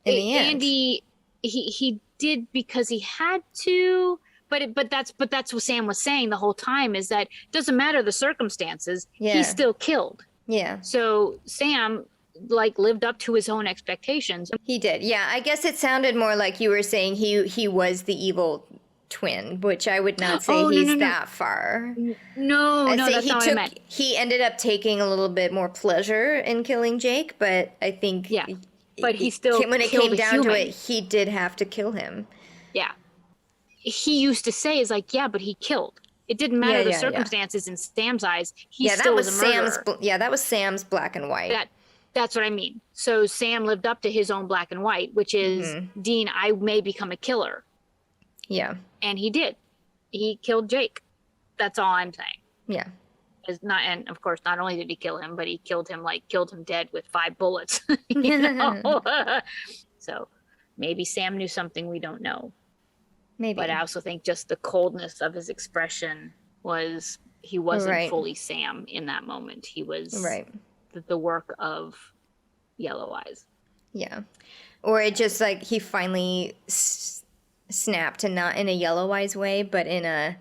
In the end. Andy, he did because he had to. But that's what Sam was saying the whole time, is that it doesn't matter the circumstances. Yeah. He still killed. Yeah. So Sam lived up to his own expectations. He did. Yeah. I guess it sounded more like you were saying he was the evil twin, which I would not say he's that far. No, that's not what I meant. He ended up taking a little bit more pleasure in killing Jake, but I think but he still when it came down to it, he did have to kill him. Yeah. He used to say but he killed. It didn't matter the circumstances in Sam's eyes. He still was a murderer. That was Sam's black and white. That's what I mean. So Sam lived up to his own black and white, which is, Dean, I may become a killer. Yeah. And he did. He killed Jake. That's all I'm saying. Yeah. And of course, not only did he kill him, but he killed him dead with 5 bullets. So maybe Sam knew something we don't know. Maybe. But I also think just the coldness of his expression was, he wasn't fully Sam in that moment. He was the work of Yellow Eyes. Yeah. Or it just he finally snapped, and not in a Yellow Eyes way, but in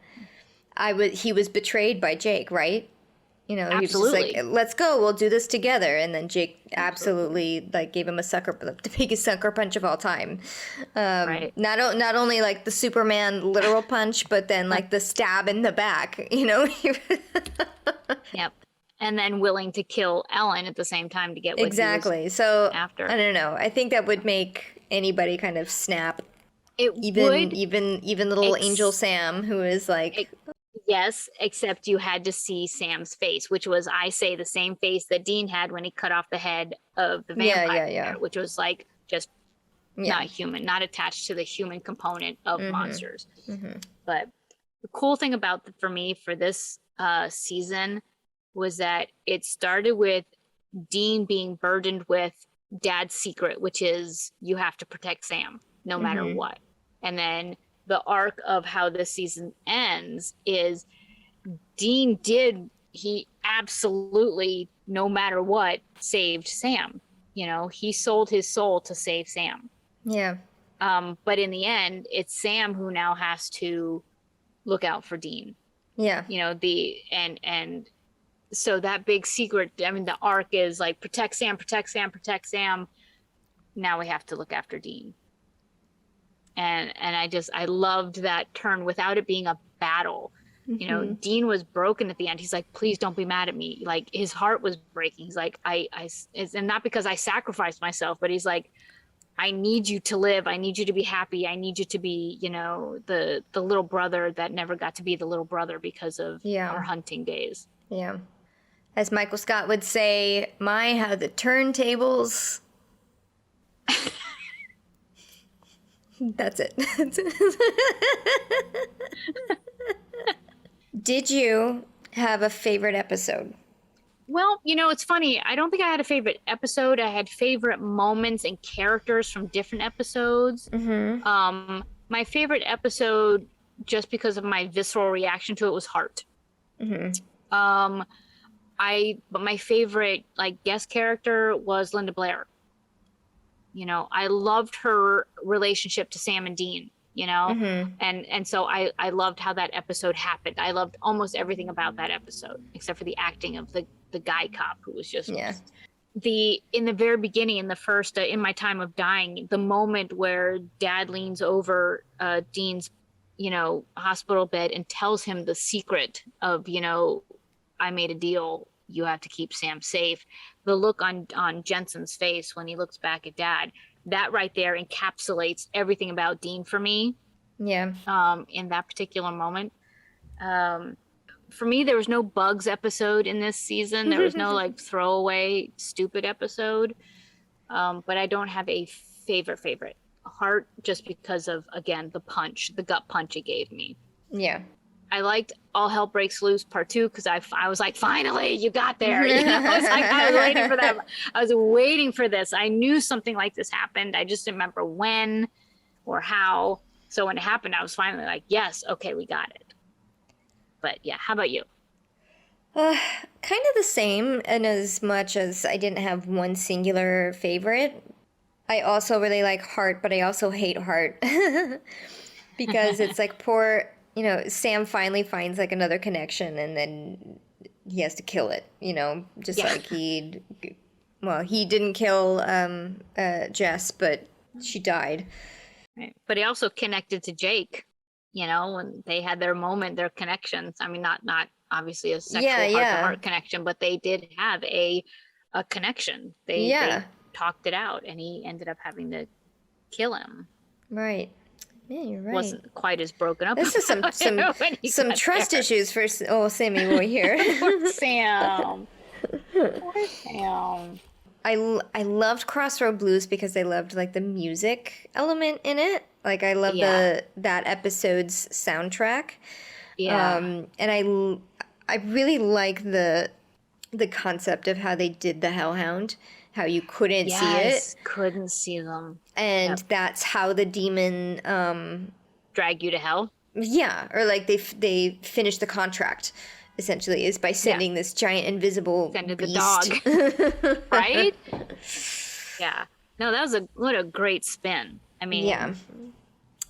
he was betrayed by Jake, right? Absolutely. He was just like, let's go, we'll do this together. And then Jake absolutely gave him the biggest sucker punch of all time. Right. Not only the Superman literal punch, but then the stab in the back, Yep. And then willing to kill Ellen at the same time to get what exactly. He was so after. I don't know. I think that would make anybody kind of snap. It would. Even little Angel Sam, who is yes, except you had to see Sam's face, which was, I say, the same face that Dean had when he cut off the head of the vampire, which was just not human, not attached to the human component of monsters. But the cool thing for me for this season was that it started with Dean being burdened with Dad's secret, which is you have to protect Sam no matter what. And then the arc of how this season ends is Dean he absolutely, no matter what, saved Sam. He sold his soul to save Sam. Yeah. But in the end, it's Sam who now has to look out for Dean. Yeah. And so that big secret, the arc is protect Sam, protect Sam, protect Sam. Now we have to look after Dean. And I loved that turn without it being a battle. You know, Dean was broken at the end. He's like, please don't be mad at me. Like, his heart was breaking. He's like, and not because I sacrificed myself, but he's like, I need you to live. I need you to be happy. I need you to be, you know, the little brother that never got to be the little brother because of our hunting days. Yeah. As Michael Scott would say, my, how the turntables. That's it. Did you have a favorite episode? Well, you know, it's funny. I don't think I had a favorite episode. I had favorite moments and characters from different episodes. My favorite episode, just because of my visceral reaction to it, was Heart. But my favorite, like, guest character was Linda Blair. You know, I loved her relationship to Sam and Dean, you know, and so I loved how that episode happened. I loved almost everything about that episode, except for the acting of the guy cop, who was just in the very beginning, in the first In My Time of Dying, the moment where Dad leans over Dean's, you know, hospital bed and tells him the secret of, you know, I made a deal, you have to keep Sam safe. The look on Jensen's face when he looks back at Dad, that right there encapsulates everything about Dean for me. In that particular moment. For me, there was no Bugs episode in this season. There was no like throwaway stupid episode. But I don't have a favorite. Heart, just because of, again, the gut punch it gave me. I liked All Hell Breaks Loose Part 2 because I was like, finally, you got there. You know? I was waiting for that. I was waiting for this. I knew something like this happened. I just didn't remember when or how. So when it happened, I was finally like, yes, okay, we got it. But yeah, how about you? Kind of the same, and as much as I didn't have one singular favorite, I also really like Heart, but I also hate Heart because it's like poor, you know, Sam finally finds like another connection and then he has to kill it, you know, just like he didn't kill Jess, but she died. Right. But he also connected to Jake, you know, when they had their moment, their connections. I mean, not obviously a sexual heart-to-heart connection, but they did have a connection. They talked it out, and he ended up having to kill him. Right. Yeah, you're right. Wasn't quite as broken up. This is some trust issues for Sammy boy here. Poor Sam. Poor Sam. I loved Crossroad Blues because I loved like the music element in it. Like I love that episode's soundtrack. And I really like the concept of how they did the Hellhound, how you couldn't see it. Couldn't see them. And that's how the demon drag you to hell. Yeah, or like they finished the contract. Essentially, is by sending this giant invisible beast. The dog, right? Yeah. No, that was what a great spin. I mean,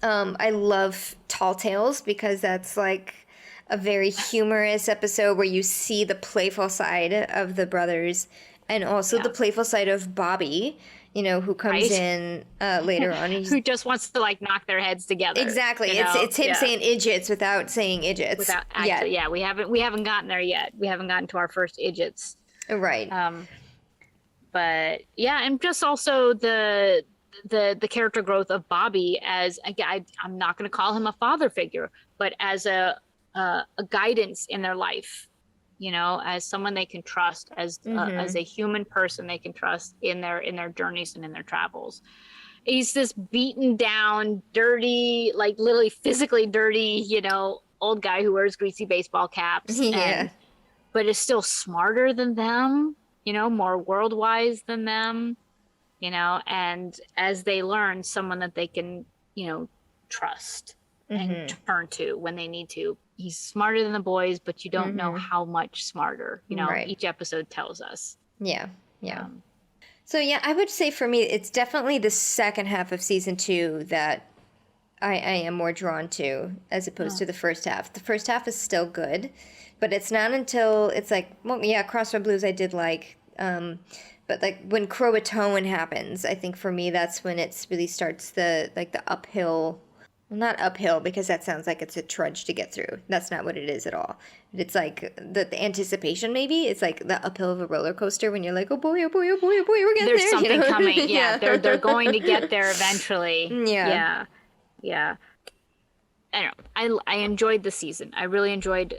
I love Tall Tales because that's like a very humorous episode where you see the playful side of the brothers and also the playful side of Bobby, you know, who comes in later on. Who just wants to like knock their heads together. Exactly. It's him saying idiots without saying idiots. Without actually, we haven't gotten there yet. We haven't gotten to our first idiots. Right. But yeah, and just also the character growth of Bobby as I'm not going to call him a father figure, but as a guidance in their life. You know, as someone they can trust, as a human person they can trust in their journeys and in their travels. He's this beaten down, dirty, like literally physically dirty, you know, old guy who wears greasy baseball caps. But is still smarter than them, you know, more world-wise than them, you know, and as they learn, someone that they can, you know, trust and turn to when they need to. He's smarter than the boys, but you don't know how much smarter, you know, each episode tells us. Yeah. So yeah, I would say for me, it's definitely the second half of season 2 that I am more drawn to as opposed to the first half. The first half is still good, but it's not until it's like, well, yeah, Crossroad Blues I did like, but like when Croatoan happens, I think for me that's when it's really starts the uphill Not uphill, because that sounds like it's a trudge to get through. That's not what it is at all. It's like the anticipation, maybe. It's like the uphill of a roller coaster when you're like, oh boy, oh boy, oh boy, oh boy, we're getting There's there. something coming. Yeah, they're going to get there eventually. Yeah. Yeah. I don't know. I enjoyed the season. I really enjoyed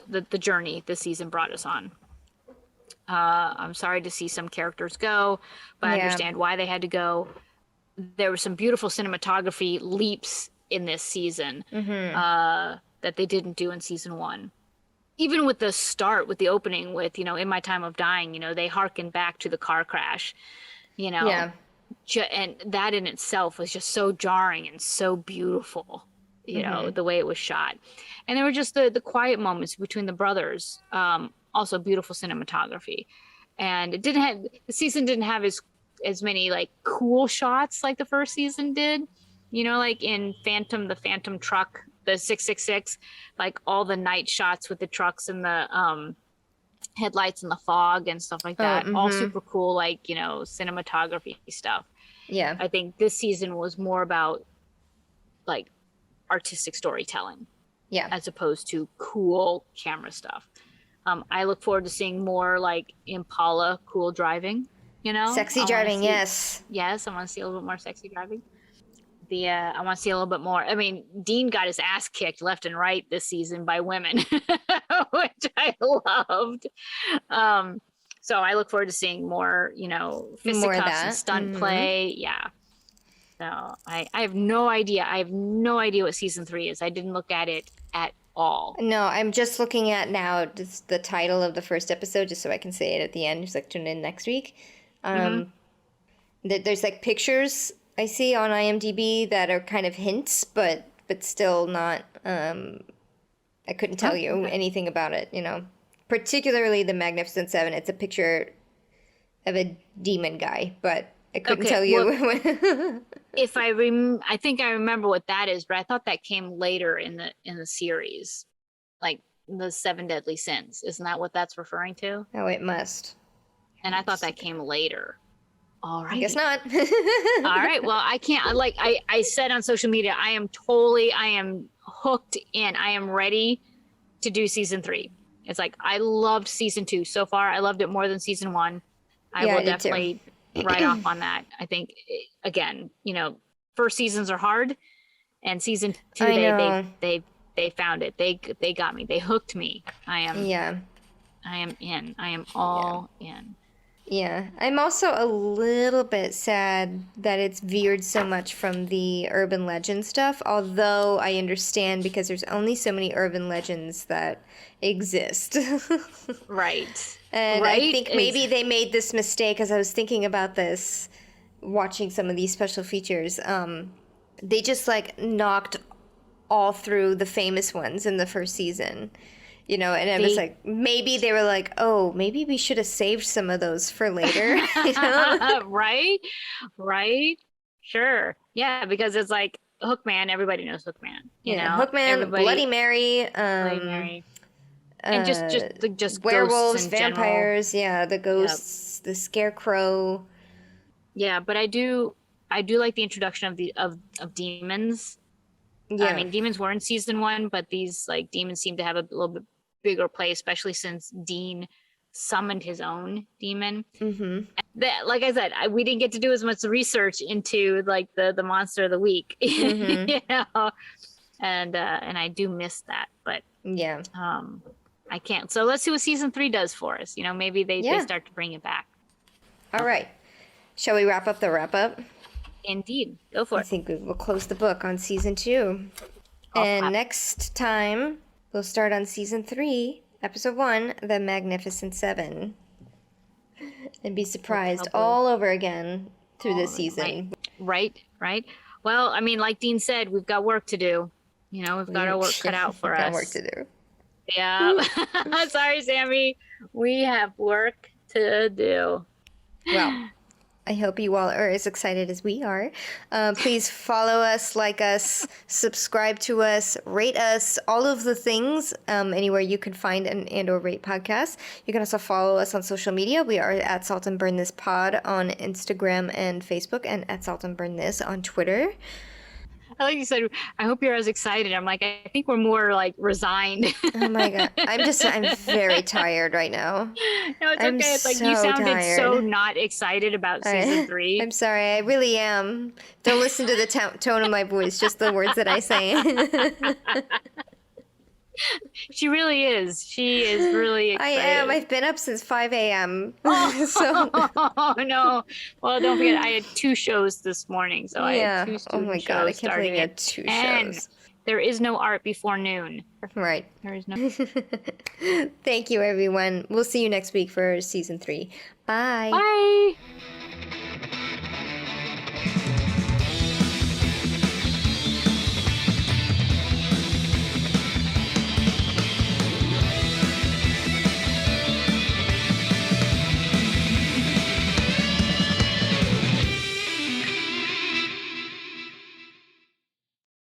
the journey this season brought us on. I'm sorry to see some characters go, but I understand why they had to go. There were some beautiful cinematography leaps in this season that they didn't do in season 1. Even with the start, with the opening, with, In My Time of Dying, they harken back to the car crash, and that in itself was just so jarring and so beautiful, the way it was shot. And there were just the quiet moments between the brothers, also beautiful cinematography. And the season didn't have as many like cool shots like the first season did, like in the Phantom truck, the 666, like all the night shots with the trucks and the headlights and the fog and stuff like that. All super cool, like, cinematography stuff. Yeah. I think this season was more about like artistic storytelling. Yeah. As opposed to cool camera stuff. I look forward to seeing more like Impala cool driving. Sexy driving, yes. Yes, I want to see a little bit more sexy driving. I want to see a little bit more. I mean, Dean got his ass kicked left and right this season by women, which I loved. So I look forward to seeing more, fisticuffs and stunt play. Yeah. So I have no idea. I have no idea what season 3 is. I didn't look at it at all. No, I'm just looking at now just the title of the first episode, just so I can say it at the end. Just like tune in next week. There's like pictures I see on IMDb that are kind of hints, but still not. I couldn't tell you anything about it. Particularly the Magnificent Seven. It's a picture of a demon guy, but I couldn't tell you. Well, I think I remember what that is, but I thought that came later in the series, like the 7 Deadly Sins. Isn't that what that's referring to? Oh, it must. And I thought that came later. All right. I guess not. All right. Well, I can't. I said on social media, I am hooked in. I am ready to do season 3. It's like I loved season 2 so far. I loved it more than season 1. I will definitely write off on that. I think again, first seasons are hard, and season 2 they found it. They got me. They hooked me. I am in. I am all in. Yeah. I'm also a little bit sad that it's veered so much from the urban legend stuff, although I understand because there's only so many urban legends that exist. Right. And I think maybe they made this mistake, as I was thinking about this, watching some of these special features. They just like knocked all through the famous ones in the first season. And it was like, maybe they were like, oh, maybe we should have saved some of those for later. Right. Sure. Yeah, because it's like Hookman, everybody knows Hookman. Hookman, Bloody Mary. Bloody Mary. And just werewolves, vampires, the ghosts, the scarecrow. Yeah, but I do like the introduction of demons. Yeah. I mean, demons were in season 1, but these like demons seem to have a little bit bigger play, especially since Dean summoned his own demon. Like I said, we didn't get to do as much research into like the monster of the week, and I do miss that, but I can't. So let's see what season 3 does for us. Maybe they start to bring it back. All right, shall we wrap up the wrap up? Indeed, go for it. I think we will close the book on season 2, and next time we'll start on season 3, episode 1, The Magnificent Seven, and be surprised all over again through this season. Right. Well, I mean, like Dean said, we've got work to do. We've got our work cut out for us. Got work to do. Yeah. Sorry, Sammy. We have work to do. Well, I hope you all are as excited as we are. Please follow us, like us, subscribe to us, rate us, all of the things, anywhere you can find and or rate podcasts. You can also follow us on social media. We are at Salt and Burn This Pod on Instagram and Facebook, and at Salt and Burn This on Twitter. like you said, I hope you're as excited. I'm like, I think we're more like resigned. Oh my God. I'm very tired right now. No, it's I'm okay. It's like you so sounded so tired. not excited about season 3. I'm sorry. I really am. Don't listen to the tone of my voice, just the words that I say. She really is. She is really I excited. am. I've been up since 5 a.m. Oh, no. Well, don't forget, I had 2 shows this morning. So I had 2 Oh student my God. I shows can't believe starting you had at 2 10. shows. There is no art before noon. Right. There is no. Thank you, everyone. We'll see you next week for season 3. Bye. Bye.